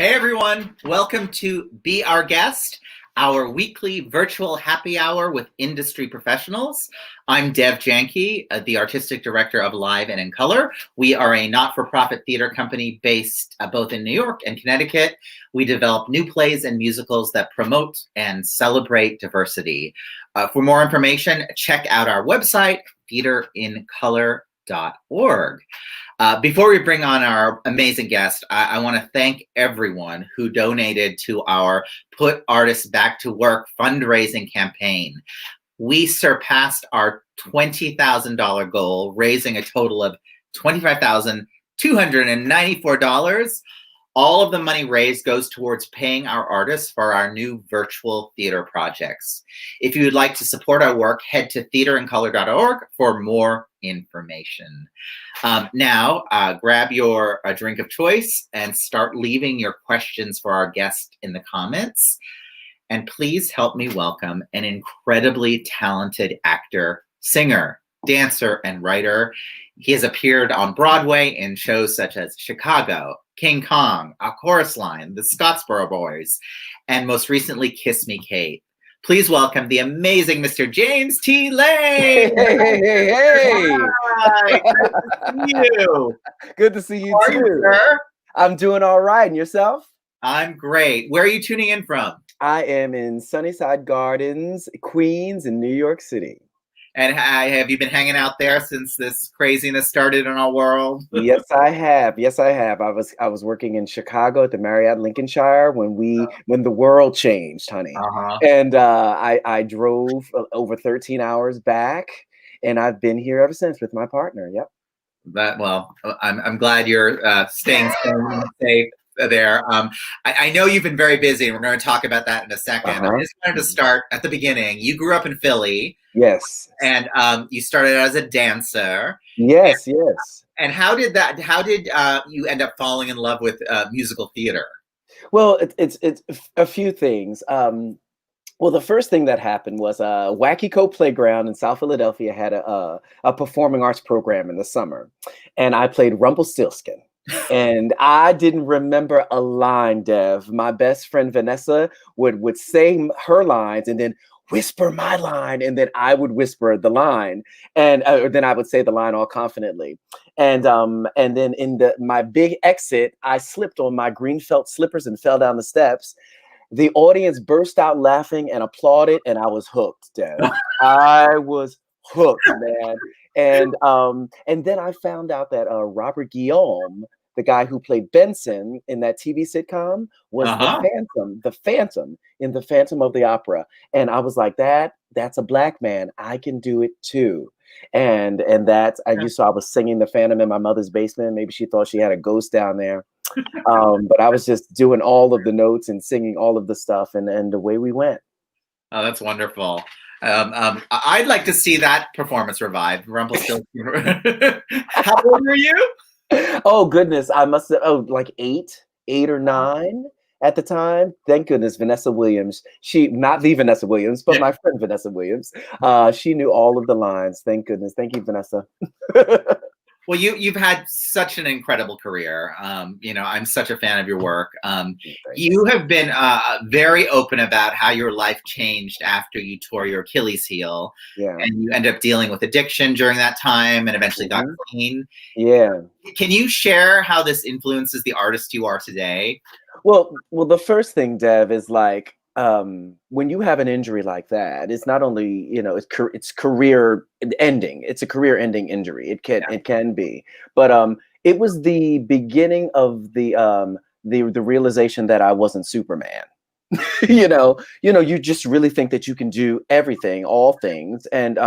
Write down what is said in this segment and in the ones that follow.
Hey everyone, welcome to Be Our Guest, our weekly virtual happy hour with industry professionals. I'm Dev Janki, the artistic director of Live and in Color. We are a not-for-profit theater company based both in New York and Connecticut. We develop new plays and musicals that promote and celebrate diversity. For more information, check out our website, theaterincolor.org. Before we bring on our amazing guest, I want to thank everyone who donated to our Put Artists Back to Work fundraising campaign. We surpassed our $20,000 goal, raising a total of $25,294. All of the money raised goes towards paying our artists for our new virtual theater projects. If you would like to support our work, head to theaterincolor.org for more information. Now, grab your drink of choice and start leaving your questions for our guest in the comments. And please help me welcome an incredibly talented actor, singer, dancer, and writer. He has appeared on Broadway in shows such as Chicago, King Kong, A Chorus Line, The Scottsboro Boys, and most recently, Kiss Me, Kate. Please welcome the amazing Mr. James T. Lane. Hey. Hi, good to see you. Good to see you How are too. you, sir? I'm doing all right. And yourself? I'm great. Where are you tuning in from? I am in Sunnyside Gardens, Queens, in New York City. And have you been hanging out there since this craziness started in our world? Yes, I have. Yes, I have. I was working in Chicago at the Marriott Lincolnshire when the world changed, honey. Uh-huh. And I drove over 13 hours back, and I've been here ever since with my partner. Yep. I'm glad you're staying safe there. I know you've been very busy, and we're going to talk about that in a second. I just wanted to start at the beginning. You grew up in Philly. Yes. And you started as a dancer. Yes, yes. And how did you end up falling in love with musical theater? Well, it's a few things. Well, the first thing that happened was Wacky Co Playground in South Philadelphia had a performing arts program in the summer, and I played Rumpelstiltskin. And I didn't remember a line, Dev. My best friend Vanessa would say her lines and then whisper my line, and then I would whisper the line, and then I would say the line all confidently. And then in my big exit, I slipped on my green felt slippers and fell down the steps. The audience burst out laughing and applauded, and I was hooked, Dev. I was hooked, man. And then I found out that Robert Guillaume, the guy who played Benson in that TV sitcom, was the Phantom in the Phantom of the Opera. And I was like, that's a black man. I can do it too. And you saw I was singing the Phantom in my mother's basement. Maybe she thought she had a ghost down there. But I was just doing all of the notes and singing all of the stuff, and away we went. Oh, that's wonderful. I'd like to see that performance revived. Rumpelstiltskin. How old were you? Oh goodness, I must have like eight or nine at the time. Thank goodness Vanessa Williams, she not the Vanessa Williams, but my friend Vanessa Williams. She knew all of the lines. Thank goodness. Thank you, Vanessa. Well, you've had such an incredible career. I'm such a fan of your work. You have been very open about how your life changed after you tore your Achilles heel. Yeah. And you ended up dealing with addiction during that time and eventually got clean. Yeah. Can you share how this influences the artist you are today? Well, the first thing, Dev, is like, when you have an injury like that, it's not only, it's career ending. It's a career ending injury. It can be, but it was the beginning of the realization that I wasn't Superman. You just really think that you can do everything, all things. And,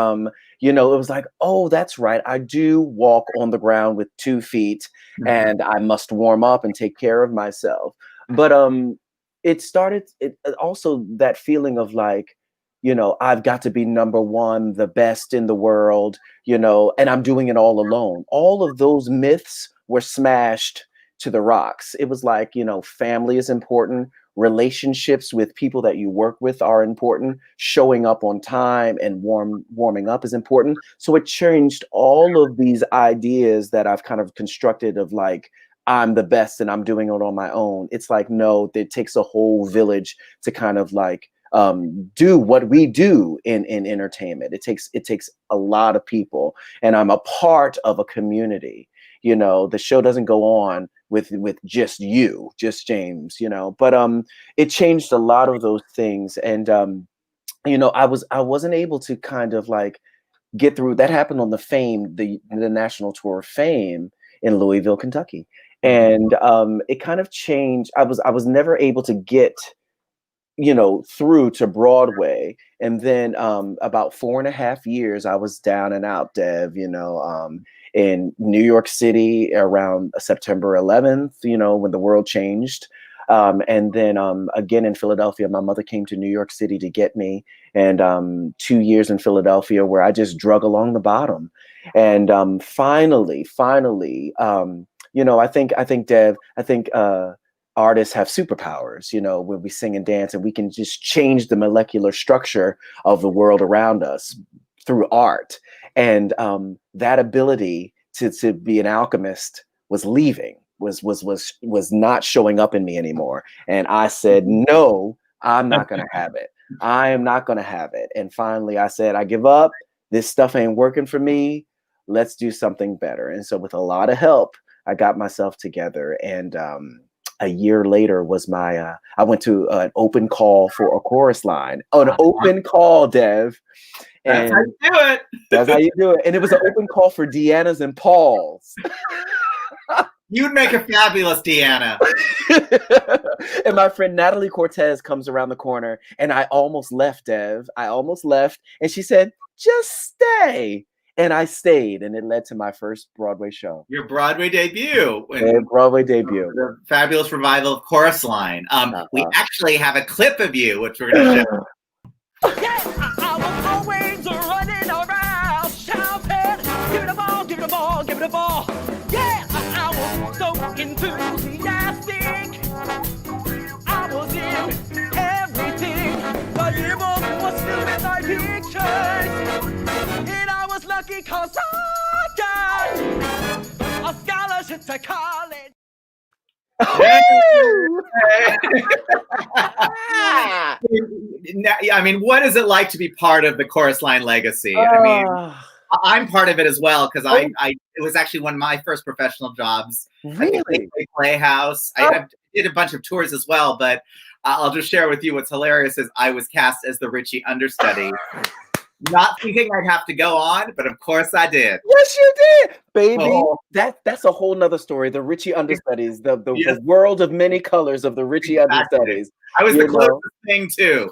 it was like, oh, that's right. I do walk on the ground with 2 feet, and I must warm up and take care of myself. But, it also that feeling of like, I've got to be number one, the best in the world, and I'm doing it all alone. All of those myths were smashed to the rocks. It was like, family is important. Relationships with people that you work with are important. Showing up on time and warming up is important. So it changed all of these ideas that I've kind of constructed of like, I'm the best and I'm doing it on my own. It's like, no, it takes a whole village to kind of like do what we do in entertainment. It takes a lot of people, and I'm a part of a community. The show doesn't go on with just you, just James, but it changed a lot of those things. And I wasn't able to kind of like get through. That happened on the national tour of Fame in Louisville, Kentucky. And it kind of changed. I was never able to get through to Broadway. And then about 4.5 years, I was down and out, Dev, in New York City around September 11th, when the world changed. And then again in Philadelphia, my mother came to New York City to get me. And 2 years in Philadelphia where I just drug along the bottom. And finally, I think, Dev, artists have superpowers, when we sing and dance, and we can just change the molecular structure of the world around us through art. And that ability to be an alchemist was leaving, was not showing up in me anymore. And I said, no, I'm not going to have it. I am not going to have it. And finally I said, I give up. This stuff ain't working for me. Let's do something better. And so with a lot of help, I got myself together. And a year later was I went to an open call for a chorus line. Oh, an open call, Dev. And that's how you do it. That's how you do it. And it was an open call for Deanna's and Paul's. You'd make a fabulous Deanna. And my friend Natalie Cortez comes around the corner, and I almost left, Dev. I almost left. And she said, just stay. And I stayed, and it led to my first Broadway show. Your Broadway debut. Broadway debut. The fabulous revival of Chorus Line. We actually have a clip of you, which we're going to show. Yeah, I was always running around shouting, give it a ball, give it a ball, give it a ball. Yeah, I was so enthusiastic. I was in everything. The yearbook was filled with my pictures. And I was lucky cause I got a scholarship to college. I mean, what is it like to be part of the Chorus Line legacy? I mean, I'm part of it as well because it was actually one of my first professional jobs. Really? At the Playhouse. I did a bunch of tours as well, but I'll just share with you what's hilarious is I was cast as the Richie understudy. Not thinking I'd have to go on, but of course I did. Yes, you did, baby. That's a whole nother story. The Richie understudies, the world of many colors of the Richie understudies. I was the closest thing too.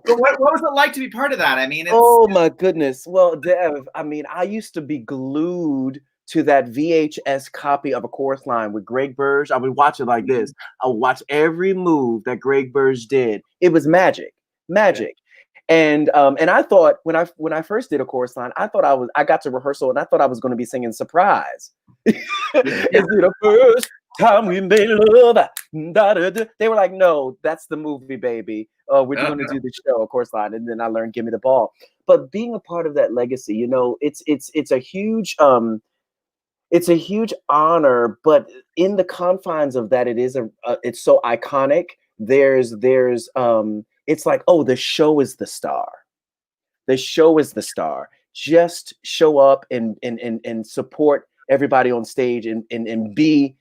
But what was it like to be part of that? I mean, oh my goodness. Well, Dev, I mean, I used to be glued to that VHS copy of A Chorus Line with Greg Burge. I would watch it like this. I would watch every move that Greg Burge did. It was magic. Yeah. And I thought when I first did A Chorus Line, I got to rehearsal and I thought I was going to be singing Surprise. Is it the first time we made love? They were like, no, that's the movie, baby. We're going to do the show, A Chorus Line. And then I learned Give Me the Ball. But being a part of that legacy, it's a huge honor. But in the confines of that, it's so iconic. It's like, oh, the show is the star. The show is the star. Just show up and support everybody on stage and be,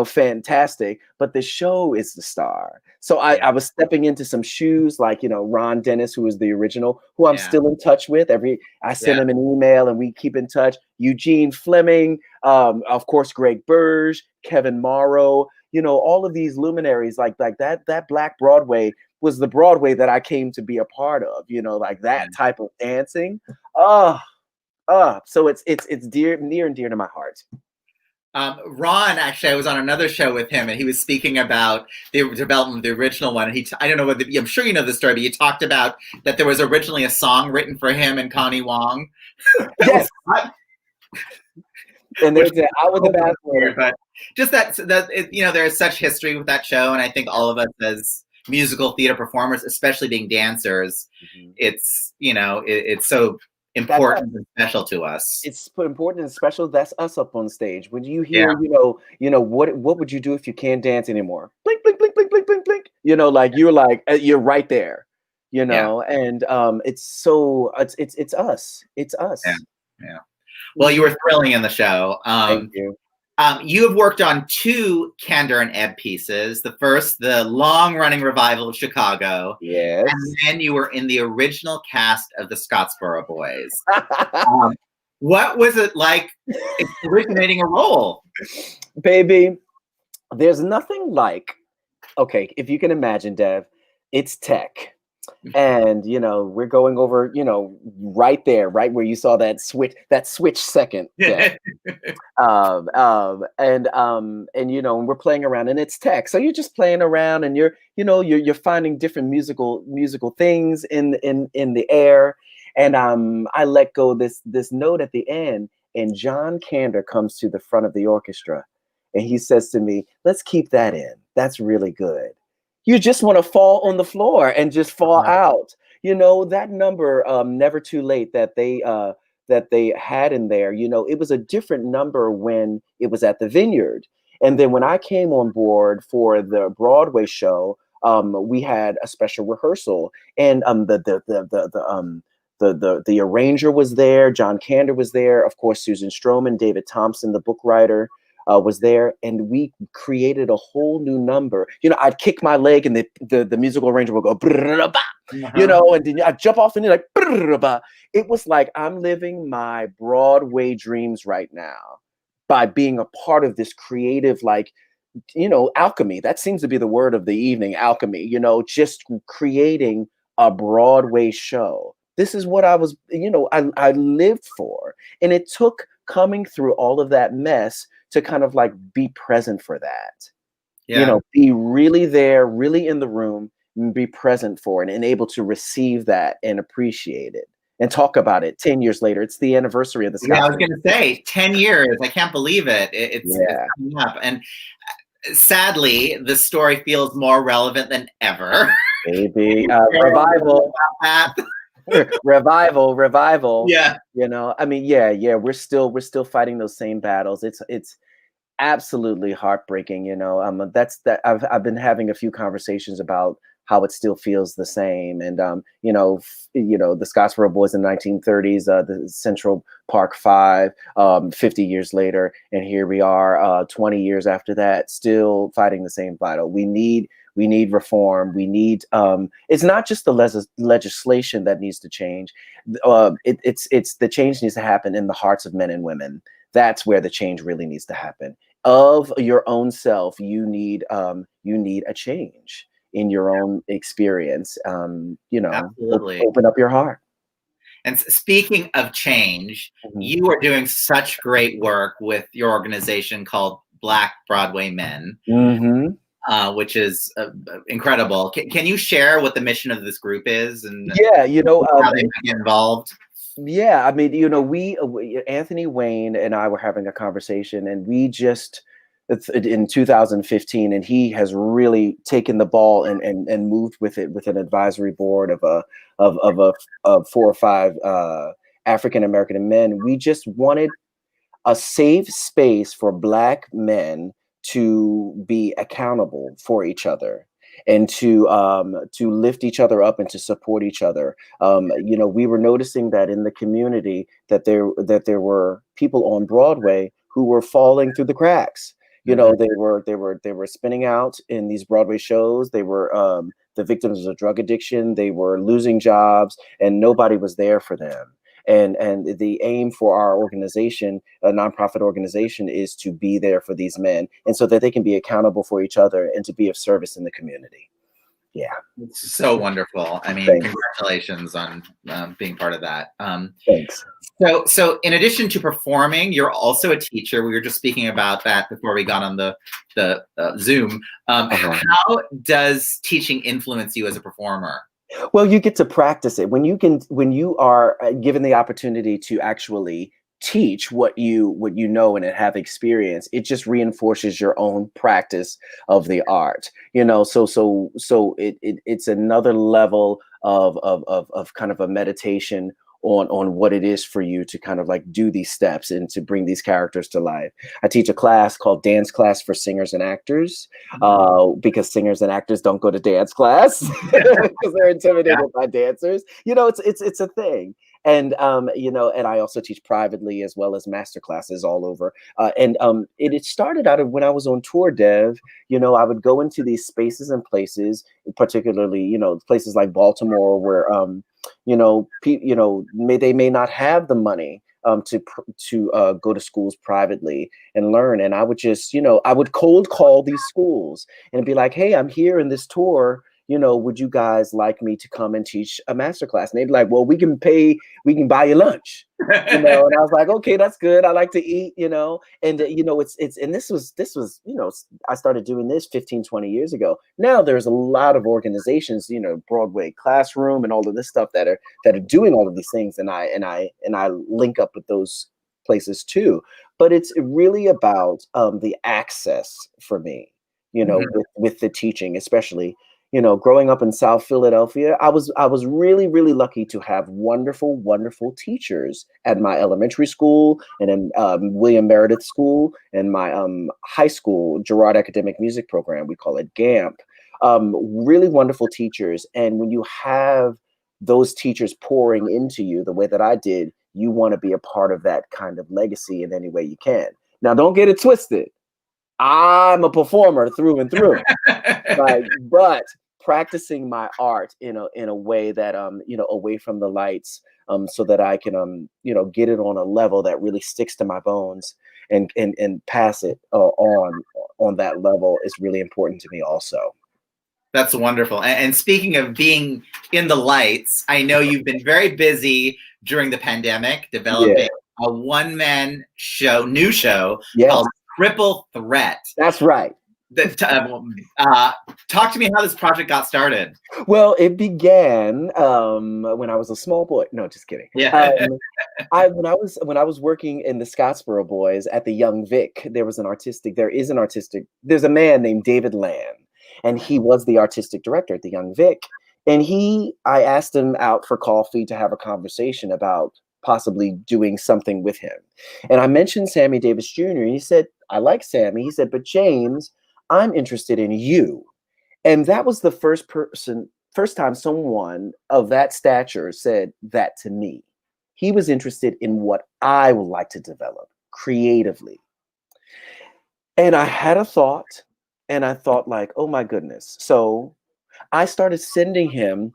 fantastic. But the show is the star. So I was stepping into some shoes like, Ron Dennis, who was the original, who I'm still in touch with. I send him an email and we keep in touch. Eugene Fleming, of course, Greg Burge, Kevin Morrow, all of these luminaries like that Black Broadway was the Broadway that I came to be a part of, like that type of dancing. So it's near and dear to my heart. Ron, actually, I was on another show with him, and he was speaking about the development of the original one. And I don't know whether I'm sure you know the story, but he talked about that there was originally a song written for him and Connie Wong. Yes. And there's I was the bad player, but just that there is such history with that show, and I think all of us as musical theater performers, especially being dancers, it's it's so important and special to us. It's important and special. That's us up on stage. When you hear, Yeah. what would you do if you can't dance anymore? Blink, blink, blink, blink, blink, blink, blink. You're right there. And it's us. It's us. Yeah. Yeah. Well, you were thrilling in the show. Thank you. You have worked on 2 Candor and Ebb pieces. The first, the long-running revival of Chicago. Yes. And then you were in the original cast of the Scottsboro Boys. What was it like originating a role? Baby, there's nothing like, okay, if you can imagine, Dev, it's tech. And we're going over, right there, right where you saw that switch second. Dev. And we're playing around, and it's tech. So you're just playing around, and you're finding different musical things in the air. And I let go this note at the end, and John Kander comes to the front of the orchestra, and he says to me, "Let's keep that in. That's really good." You just want to fall on the floor and just fall out. That number, Never Too Late, that they had in there, it was a different number when it was at the Vineyard. And then when I came on board for the Broadway show, we had a special rehearsal, and the arranger was there, John Kander was there, of course, Susan Stroman, David Thompson, the book writer, was there, and we created a whole new number. I'd kick my leg, and the musical arranger would go, and then I'd jump off, and you're like, it was like I'm living my Broadway dreams right now by being a part of this creative, alchemy. That seems to be the word of the evening, alchemy, just creating a Broadway show. This is what I was, I lived for. And it took coming through all of that mess to kind of be present for that. Yeah. Be really there, really in the room, and be present for it, and able to receive that and appreciate it and talk about it 10 years later. It's the anniversary of the Yeah, I was going to say 10 years. I can't believe it. It's coming up. And sadly, the story feels more relevant than ever. Maybe revival. revival. Yeah. We're still fighting those same battles. It's absolutely heartbreaking. I've been having a few conversations about how it still feels the same. And the Scottsboro Boys in the 1930s, the Central Park Five, 50 years later, and here we are, 20 years after that, still fighting the same battle. We need reform. We need. It's not just the legislation that needs to change. It's the change needs to happen in the hearts of men and women. That's where the change really needs to happen. Of your own self, you need a change in your own experience. Absolutely. Open up your heart. And speaking of change, you are doing such great work with your organization called Black Broadway Men. Which is incredible. Can you share what the mission of this group is and how they get involved? Yeah, we Anthony Wayne and I were having a conversation, and we just in 2015, and he has really taken the ball and moved with it with an advisory board of 4 or 5 African American men. We just wanted a safe space for Black men to be accountable for each other, and to lift each other up and to support each other. We were noticing that in the community that there were people on Broadway who were falling through the cracks. They were spinning out in these Broadway shows. They were the victims of drug addiction. They were losing jobs, and nobody was there for them. And the aim for our organization, a nonprofit organization, is to be there for these men, and so that they can be accountable for each other and to be of service in the community. Yeah. It's so wonderful. Thanks. Congratulations on being part of that. Thanks. So in addition to performing, you're also a teacher. We were just speaking about that before we got on the Zoom. How does teaching influence you as a performer? Well, you get to practice it when you are given the opportunity to actually teach what you know and have experience. It just reinforces your own practice of the art. So it's another level of kind of a meditation on what it is for you to kind of like do these steps and to bring these characters to life. I teach a class called Dance Class for Singers and Actors, because singers and actors don't go to dance class because they're intimidated by dancers. It's a thing. And and I also teach privately as well as master classes all over. It started out of when I was on tour, Dev. I would go into these spaces and places, particularly places like Baltimore, where they may not have the money to go to schools privately and learn. And I would just I would cold call these schools and be like, hey, I'm here in this tour. Would you guys like me to come and teach a master class? And they'd be like, well, we can buy you lunch. And I was like, okay, that's good. I like to eat, and this was, I started doing this 15, 20 years ago. Now there's a lot of organizations, Broadway Classroom and all of this stuff that are doing all of these things. And I link up with those places too, but it's really about the access for me, with the teaching, especially. Growing up in South Philadelphia, I was really, really lucky to have wonderful, wonderful teachers at my elementary school and in William Meredith School and my high school, Girard Academic Music Program. We call it GAMP. Really wonderful teachers. And when you have those teachers pouring into you the way that I did, you want to be a part of that kind of legacy in any way you can. Now, don't get it twisted. I'm a performer through and through, but practicing my art in a way that away from the lights, so that I can get it on a level that really sticks to my bones and pass it on that level is really important to me also. That's wonderful. And speaking of being in the lights, I know you've been very busy during the pandemic developing a one-man new show called Triple Threat. That's right. Talk to me how this project got started. Well, it began when I was a small boy. No, just kidding. Yeah. When I was working in the Scottsboro Boys at the Young Vic, there's a man named David Land, and he was the artistic director at the Young Vic. And I asked him out for coffee to have a conversation about possibly doing something with him. And I mentioned Sammy Davis Jr. and he said, I like Sammy. He said, but James, I'm interested in you. And that was the first time someone of that stature said that to me. He was interested in what I would like to develop creatively. And I had a thought, and I thought like, oh my goodness. So I started sending him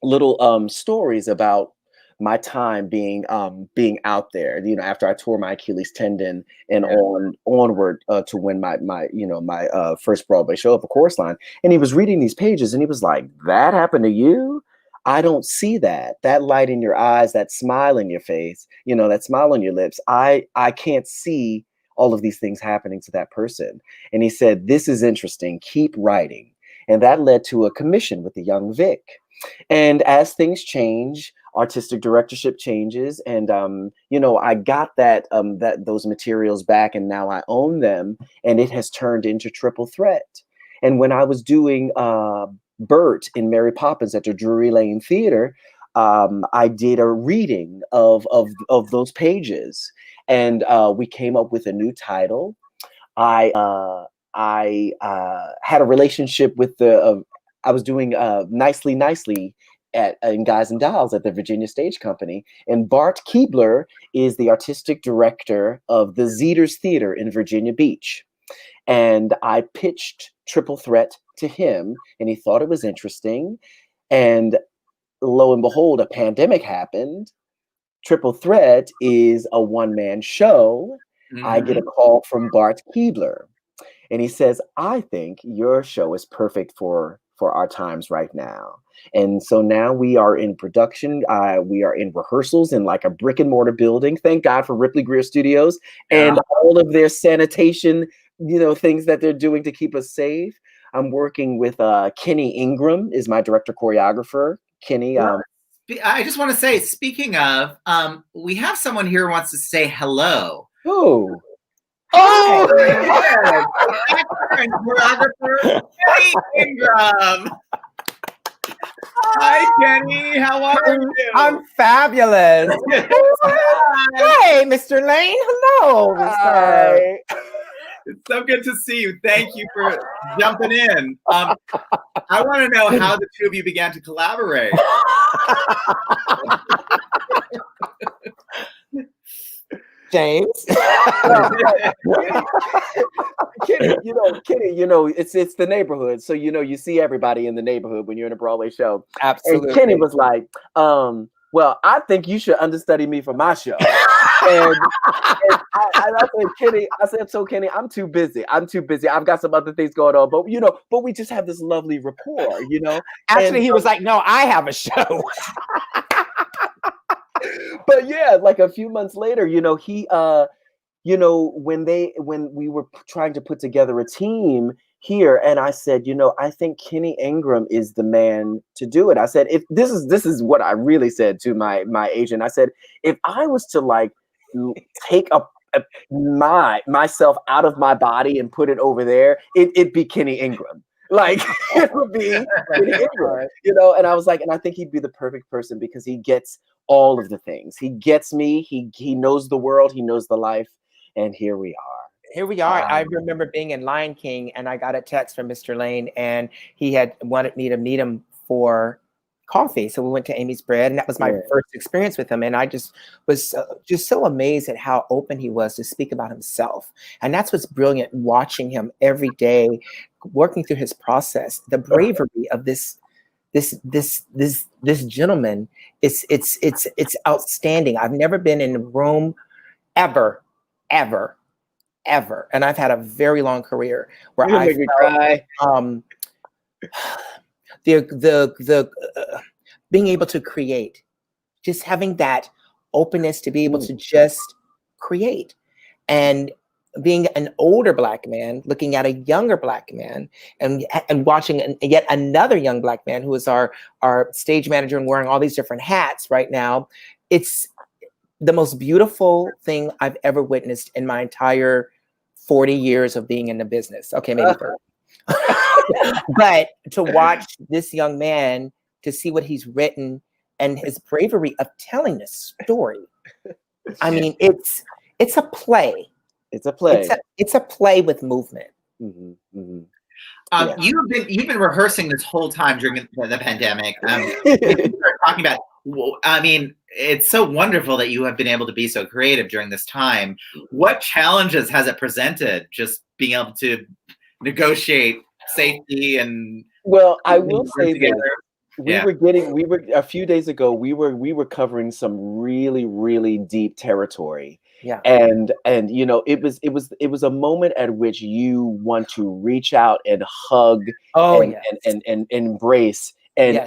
little stories about my time being out there, after I tore my Achilles tendon and onward to win my first Broadway show of A Chorus Line. And he was reading these pages and he was like, that happened to you? I don't see that light in your eyes, that smile in your face, that smile on your lips. I can't see all of these things happening to that person. And he said, this is interesting. Keep writing. And that led to a commission with the Young Vic. And as things change, artistic directorship changes, and I got those materials back, and now I own them, and it has turned into Triple Threat. And when I was doing Bert in Mary Poppins at the Drury Lane Theater, I did a reading of those pages, and we came up with a new title. I had a relationship with I was doing Nicely in Guys and Dolls at the Virginia Stage Company. And Bart Keebler is the artistic director of the Zeters Theater in Virginia Beach. And I pitched Triple Threat to him, and he thought it was interesting. And lo and behold, a pandemic happened. Triple Threat is a one-man show. Mm-hmm. I get a call from Bart Keebler, and he says, I think your show is perfect for our times right now. And so now we are in production. We are in rehearsals in like a brick and mortar building. Thank God for Ripley Greer Studios and all of their sanitation, things that they're doing to keep us safe. I'm working with Kenny Ingram is my director choreographer. Kenny. I just want to say, speaking of, we have someone here who wants to say hello. Who? Oh, actor and choreographer Kenny Ingram. Hi, Kenny. How are you? I'm fabulous. Hey, Mr. Lane. Hello, Mr. It's so good to see you. Thank you for jumping in. I want to know how the two of you began to collaborate. James. Kenny, it's the neighborhood. So, you see everybody in the neighborhood when you're in a Broadway show. Absolutely. And Kenny was like, well, I think you should understudy me for my show. and I said, Kenny, so Kenny, I'm too busy. I've got some other things going on. But we just have this lovely rapport, Actually, he was like, no, I have a show. But yeah, like a few months later, he when we were trying to put together a team here, and I said, I think Kenny Ingram is the man to do it. I said, if this is what I really said to my agent. I said, if I was to like take myself out of my body and put it over there, it'd be Kenny Ingram. Like it would be Kenny Ingram, and I was like, and I think he'd be the perfect person because he gets all of the things. He gets me, he knows the world, he knows the life, and here we are. I remember being in Lion King and I got a text from Mr. Lane and he had wanted me to meet him for coffee. So we went to Amy's Bread and that was my first experience with him. And I just was just so amazed at how open he was to speak about himself. And that's what's brilliant, watching him every day, working through his process, the bravery of this gentleman. It's outstanding. I've never been in a room ever. And I've had a very long career where I felt, the being able to create, just having that openness to be able to just create, and being an older Black man looking at a younger Black man and watching yet another young Black man who is our stage manager and wearing all these different hats right now. It's the most beautiful thing I've ever witnessed in my entire 40 years of being in the business. Okay, maybe 30. But to watch this young man, to see what he's written and his bravery of telling this story. I mean, it's a play. It's a play. It's a play with movement. Mm-hmm, mm-hmm. You've been rehearsing this whole time during the pandemic. You were talking about. I mean, it's so wonderful that you have been able to be so creative during this time. What challenges has it presented? Just being able to negotiate safety and. Well, I will say that we were a few days ago. We were covering some really, really deep territory. Yeah. And it was a moment at which you want to reach out and hug and embrace and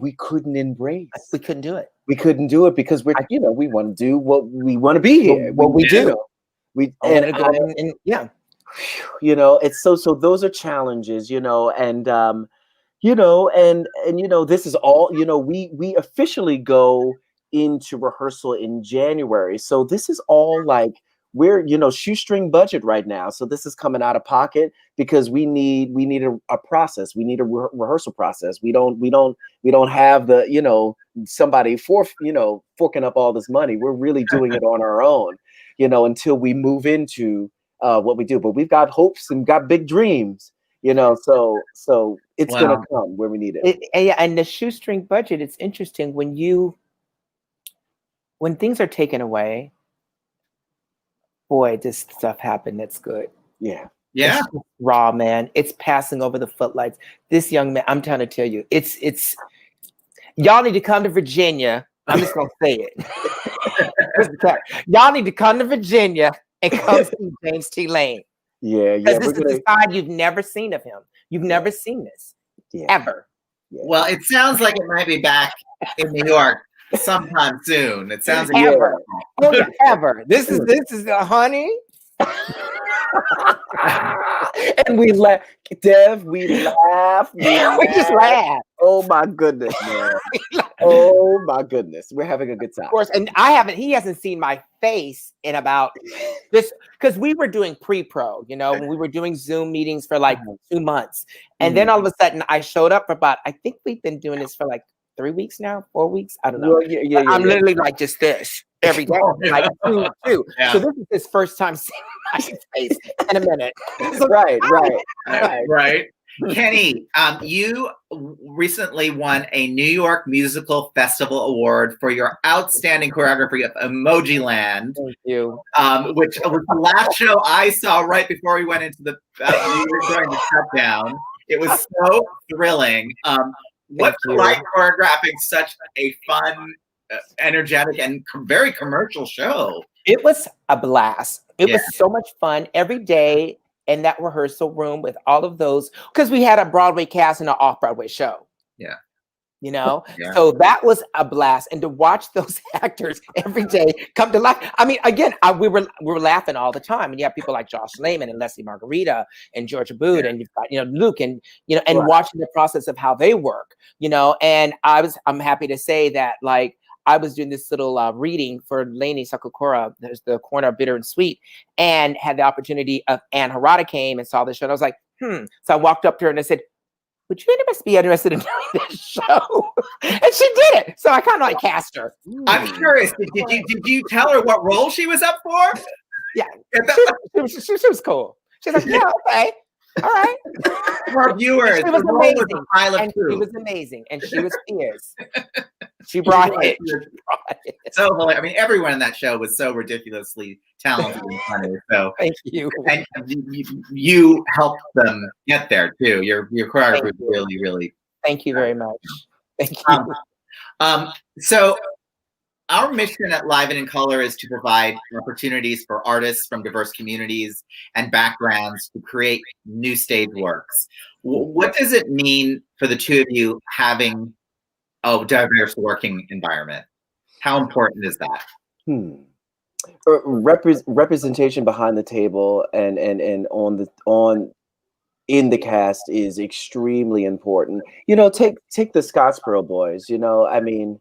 we couldn't embrace. We couldn't do it. We couldn't do it because we want to do what we want to be here. What we do. It's so those are challenges, and this is all, we officially go into rehearsal in January. So this is all like we're shoestring budget right now. So this is coming out of pocket because we need a process. We need a rehearsal process. We don't have the somebody forking up all this money. We're really doing it on our own, until we move into what we do. But we've got hopes and got big dreams. So it's gonna come where we need it. And the shoestring budget, it's interesting when things are taken away, boy, this stuff happened. That's good. Yeah. Yeah. It's raw, man. It's passing over the footlights. This young man, I'm trying to tell you, it's y'all need to come to Virginia. I'm just gonna say it. Y'all need to come to Virginia and come see James T. Lane. Yeah. Because this is the side you've never seen of him. You've never seen this. Ever. Yeah. Well, it sounds like it might be back in New York sometime soon. It sounds like ever. Oh, yeah, ever. This is honey. And we laugh, Dev. We laugh. We just laugh. Oh my goodness, man. Oh my goodness, we're having a good time. Of course, and he hasn't seen my face in about this, because we were doing pre-pro, when we were doing Zoom meetings for like 2 months. And then all of a sudden I showed up for about, I think we've been doing this for like 3 weeks now, 4 weeks. I don't know. Well, yeah, I'm literally like just this every day, like two. Yeah. So this is his first time seeing my face in a minute. So, Right. Kenny, you recently won a New York Musical Festival Award for your outstanding choreography of Emoji Land. Thank you. Which was the last show I saw right before we went into the during the shutdown. It was so thrilling. What's it like choreographing such a fun, energetic, and very commercial show? It was a blast. It was so much fun every day in that rehearsal room with all of those, because we had a Broadway cast and an off-Broadway show. Yeah. So that was a blast. And to watch those actors every day come to life. I mean, again, we were laughing all the time. And you have people like Josh Lehman and Leslie Margarita and Georgia Boot, and you've got, Luke, and, and watching the process of how they work, and I'm happy to say that, like, I was doing this little reading for Lainey Sakakura, there's the Corner of Bitter and Sweet, and had the opportunity of Anne Harada came and saw the show. And I was like, So I walked up to her and I said, would you be interested in doing this show? And she did it. So I kind of like cast her. I'm curious, did you tell her what role she was up for? Yeah, she was cool. She's like, yeah, okay. All right. For our viewers, she was amazing. She was amazing. And she was fierce. She brought it. So, I mean, everyone in that show was so ridiculously talented and funny. So, thank you. And you helped them get there too. Your choreography was really. Thank you very much. Thank you. So, our mission at Live and in Color is to provide opportunities for artists from diverse communities and backgrounds to create new stage works. What does it mean for the two of you having a diverse working environment? How important is that? Representation behind the table and in the cast is extremely important. Take the Scottsboro Boys. I mean.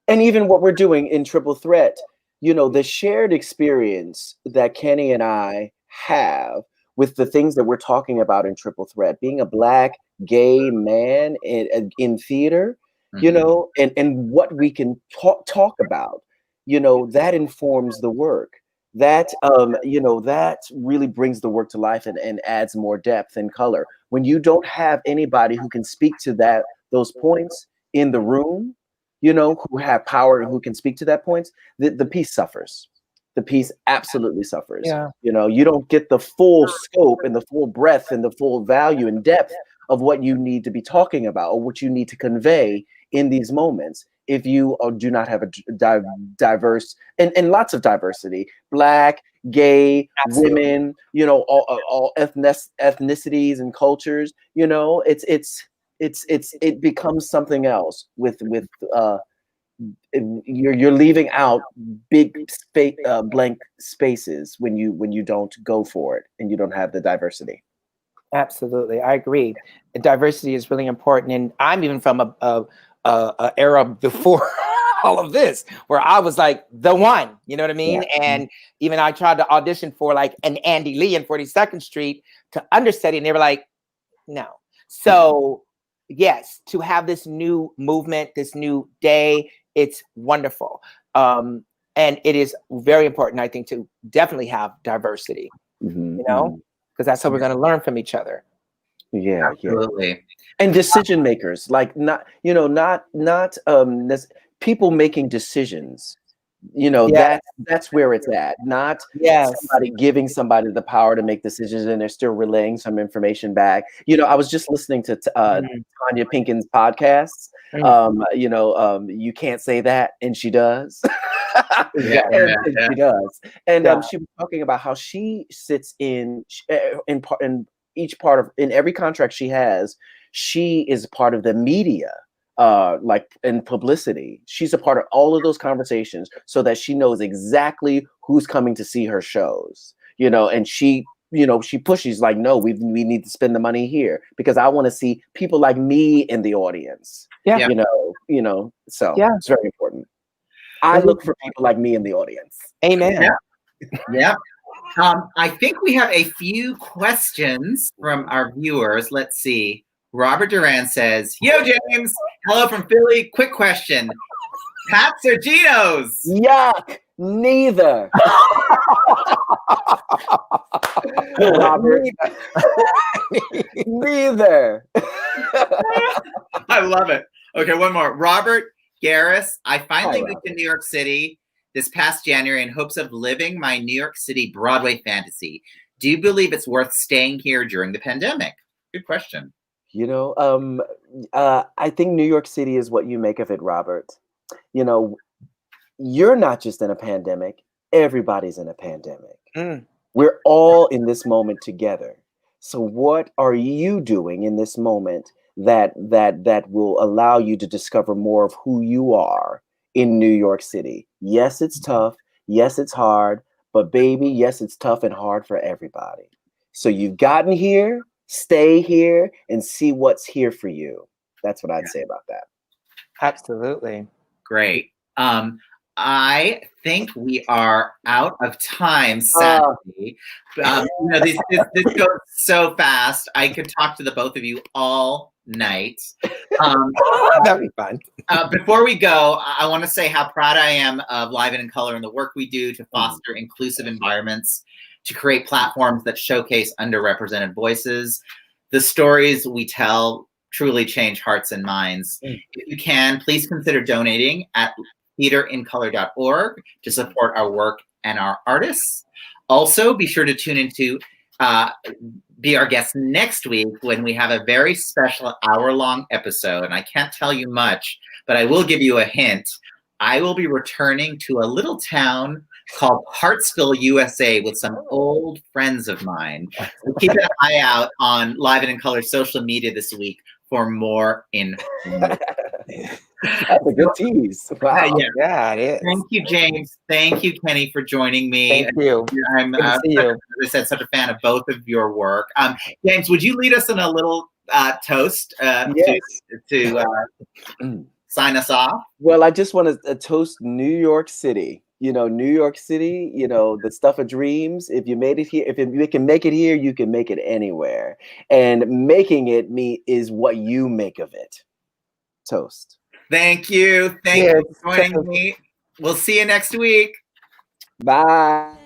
And even what we're doing in Triple Threat, the shared experience that Kenny and I have with the things that we're talking about in Triple Threat, being a Black gay man in theater, and what we can talk about, that informs the work. That that really brings the work to life and adds more depth and color. When you don't have anybody who can speak to those points in the room, who have power and who can speak to that points, the piece suffers. The piece absolutely suffers. Yeah. You don't get the full scope and the full breadth and the full value and depth of what you need to be talking about or what you need to convey in these moments if you do not have a diverse and lots of diversity, Black, gay, Absolutely. women, all ethnicities and cultures. It becomes something else with you're leaving out big blank spaces when you don't go for it and you don't have the diversity. Absolutely, I agree. Diversity is really important, and I'm even from a era before all of this, where I was like the one, you know what I mean? Yeah. And even I tried to audition for like an Andy Lee in 42nd Street to understudy, and they were like, no. So. Yes, to have this new movement, this new day, it's wonderful. And it is very important, I think, to definitely have diversity, because that's how we're going to learn from each other. Yeah, absolutely. Yeah. And decision makers, like not people making decisions. That's where it's at, not somebody giving somebody the power to make decisions and they're still relaying some information back. I was just listening to Tanya Pinkin's podcasts. You can't say that, and she does. She does. And she was talking about how she sits in every contract she has, she is part of the media. Like in publicity, she's a part of all of those conversations so that she knows exactly who's coming to see her shows, and she pushes like, no, we need to spend the money here because I want to see people like me in the audience. So Yeah. it's very important. I look for people like me in the audience. Amen. Yeah. I think we have a few questions from our viewers. Let's see. Robert Duran says, "Yo, James. Hello from Philly. Quick question. Pats or Geno's?" Yuck! Neither. Robert. Neither. I love it. Okay, one more. Robert Garris. "I finally Hi, moved to New York City this past January in hopes of living my New York City Broadway fantasy. Do you believe it's worth staying here during the pandemic?" Good question. I think New York City is what you make of it, Robert. You're not just in a pandemic. Everybody's in a pandemic. We're all in this moment together. So what are you doing in this moment that will allow you to discover more of who you are in New York City? Yes, it's tough. Yes, it's hard. But baby, yes, it's tough and hard for everybody. So you've gotten here, stay here, and see what's here for you. That's what I'd say about that. Absolutely. Great. I think we are out of time, sadly. This goes so fast. I could talk to the both of you all night. That'd be fun. Before we go, I want to say how proud I am of Live and in Color and the work we do to foster inclusive environments, to create platforms that showcase underrepresented voices. The stories we tell truly change hearts and minds. If you can, please consider donating at theaterincolor.org to support our work and our artists. Also, be sure to tune into be our guest next week when we have a very special hour-long episode. And I can't tell you much, but I will give you a hint. I will be returning to a little town called Hartsville, USA with some old friends of mine. So keep an eye out on Live and in Color social media this week for more info. That's a good tease. Wow. Yeah, it is. Thank you, James. Thank you, Kenny, for joining me. Thank you. I'm, Good to see you. as I said, such a fan of both of your work. James, would you lead us in a little toast Yes. to sign us off? Well, I just want to toast New York City. New York City, the stuff of dreams. If you made it here, if you can make it here, you can make it anywhere. And making it is what you make of it. Toast. Thank you. Thank you for joining me. We'll see you next week. Bye.